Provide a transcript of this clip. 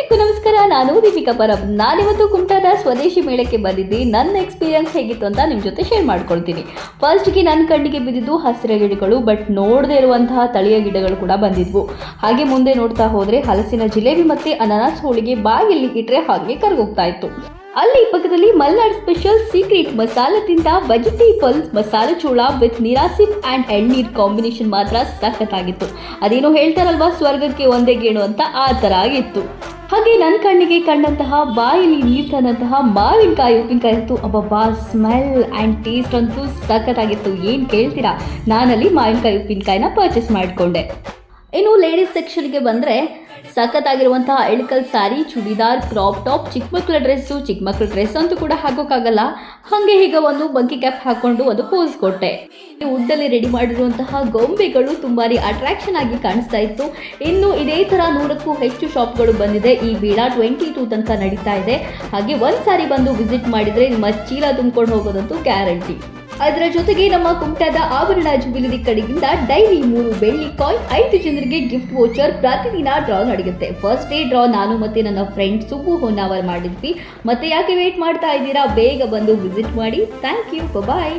ಎಲ್ಲರಿಗೂ ನಮಸ್ಕಾರ. ನಾನು ದೀಪಿಕಾ ಪರಬ್. ನಾನಿವತ್ತು ಕುಮಟಾದ ಸ್ವದೇಶಿ ಮೇಳಕ್ಕೆ ಬಂದಿದ್ದೆ. ನನ್ನ ಎಕ್ಸ್ಪೀರಿಯನ್ಸ್ ಹೇಗಿತ್ತು ಅಂತ ನಿಮ್ಮ ಜೊತೆ ಶೇರ್ ಮಾಡ್ಕೊಳ್ತೀನಿ. ಫಸ್ಟ್ಗೆ ನನ್ನ ಕಣ್ಣಿಗೆ ಬಿದ್ದಿದ್ದು ಹಸಿರ ಗಿಡಗಳು, ಬಟ್ ನೋಡದೇ ಇರುವಂತಹ ತಳಿಯ ಗಿಡಗಳು ಕೂಡ ಬಂದಿದ್ವು. ಹಾಗೆ ಮುಂದೆ ನೋಡ್ತಾ ಹೋದರೆ ಹಲಸಿನ ಜಿಲೇಬಿ ಮತ್ತು ಅನಾನಸ್ ಹೋಳಿಗೆ ಬಾಯಲ್ಲಿ ಇಟ್ಟರೆ ಹಾಗೆ ಕರಗೋಗ್ತಾ ಇತ್ತು. ಅಲ್ಲಿ ಪಕ್ಕದಲ್ಲಿ ಮಲ್ನಾಡ್ ಸ್ಪೆಷಲ್ ಸೀಕ್ರೆಟ್ ಮಸಾಲೆ ತಿಂತ ವೆಜಿಟೇಬಲ್ಸ್ ಮಸಾಲೆ ಚೋಳ ವಿತ್ ನಿರಾಸಿಪ್ ಆ್ಯಂಡ್ ಎಳ್ನೀರ್ ಕಾಂಬಿನೇಷನ್ ಮಾತ್ರ ಸಖತ್ತಾಗಿತ್ತು. ಅದೇನೋ ಹೇಳ್ತಾರಲ್ವಾ, ಸ್ವರ್ಗಕ್ಕೆ ಒಂದೇ ಗೇಣು ಅಂತ, ಆ ಥರ ಆಗಿತ್ತು. ಹಾಗೆ ನನ್ನ ಕಣ್ಣಿಗೆ ಕಂಡಂತಹ ಬಾಯಲ್ಲಿ ನೀರು ತಂದಂತಹ ಮಾವಿನಕಾಯಿ ಉಪ್ಪಿನಕಾಯಿ ಇತ್ತು. ಅಬ್ಬಬ್ಬಾ, ಸ್ಮೆಲ್ ಆ್ಯಂಡ್ ಟೇಸ್ಟ್ ಅಂತೂ ಸಖತ್ತಾಗಿತ್ತು. ಏನು ಕೇಳ್ತೀರಾ, ನಾನಲ್ಲಿ ಮಾವಿನಕಾಯಿ ಉಪ್ಪಿನಕಾಯಿನ ಪರ್ಚೇಸ್ ಮಾಡಿಕೊಂಡೆ. ಇನ್ನು ಲೇಡೀಸ್ ಸೆಕ್ಷನ್ಗೆ ಬಂದರೆ ಸಖತ್ತಾಗಿರುವಂತಹ ಎಳ್ಕಲ್ ಸ್ಯಾರಿ, ಚೂಡಿದಾರ್, ಕ್ರಾಪ್ ಟಾಪ್, ಚಿಕ್ಕ ಮಕ್ಕಳ ಡ್ರೆಸ್ ಅಂತೂ ಕೂಡ ಹಾಕೋಕ್ಕಾಗಲ್ಲ. ಹಾಗೆ ಹೀಗೆ ಒಂದು ಬಂಕಿ ಕ್ಯಾಪ್ ಹಾಕೊಂಡು ಒಂದು ಪೋಸ್ ಕೊಟ್ಟೆ. ವುಡ್ಡಲ್ಲಿ ರೆಡಿ ಮಾಡಿರುವಂತಹ ಗೊಂಬೆಗಳು ತುಂಬಾ ಅಟ್ರಾಕ್ಷನ್ ಆಗಿ ಕಾಣಿಸ್ತಾ ಇತ್ತು. ಇನ್ನು ಇದೇ ಥರ 100ಕ್ಕೂ ಹೆಚ್ಚು ಶಾಪ್ಗಳು ಬಂದಿದೆ. ಈ ಬೇಡ 22 ತನಕ ನಡೀತಾ ಇದೆ. ಹಾಗೆ ಒಂದು ಸಾರಿ ಬಂದು ವಿಸಿಟ್ ಮಾಡಿದರೆ ನಿಮ್ಮ ಚೀಲ ತುಂಬಿಕೊಂಡು ಹೋಗೋದಂತೂ ಗ್ಯಾರಂಟಿ. ಅದರ ಜೊತೆಗೆ ನಮ್ಮ ಕುಮಟಾದ ಆಭರಣ ಜ್ಯುವೆಲರಿ ಕಡೆಯಿಂದ ಡೈಲಿ 3 ಬೆಳ್ಳಿ ಕಾಯಿನ್ 5 ಜನರಿಗೆ ಗಿಫ್ಟ್ ವೋಚರ್ ಪ್ರತಿದಿನ ಡ್ರಾ ನಡೆಯುತ್ತೆ. ಫಸ್ಟ್ ಡೇ ಡ್ರಾ ನಾನು ಮತ್ತೆ ನನ್ನ ಫ್ರೆಂಡ್ ಸುಬ್ಬು ಹೊನ್ನಾವರ್ ಮಾಡಿದ್ವಿ. ಮತ್ತೆ ಯಾಕೆ ವೇಟ್ ಮಾಡ್ತಾ ಇದ್ದೀರಾ, ಬೇಗ ಬಂದು ವಿಸಿಟ್ ಮಾಡಿ. Thank you, bye.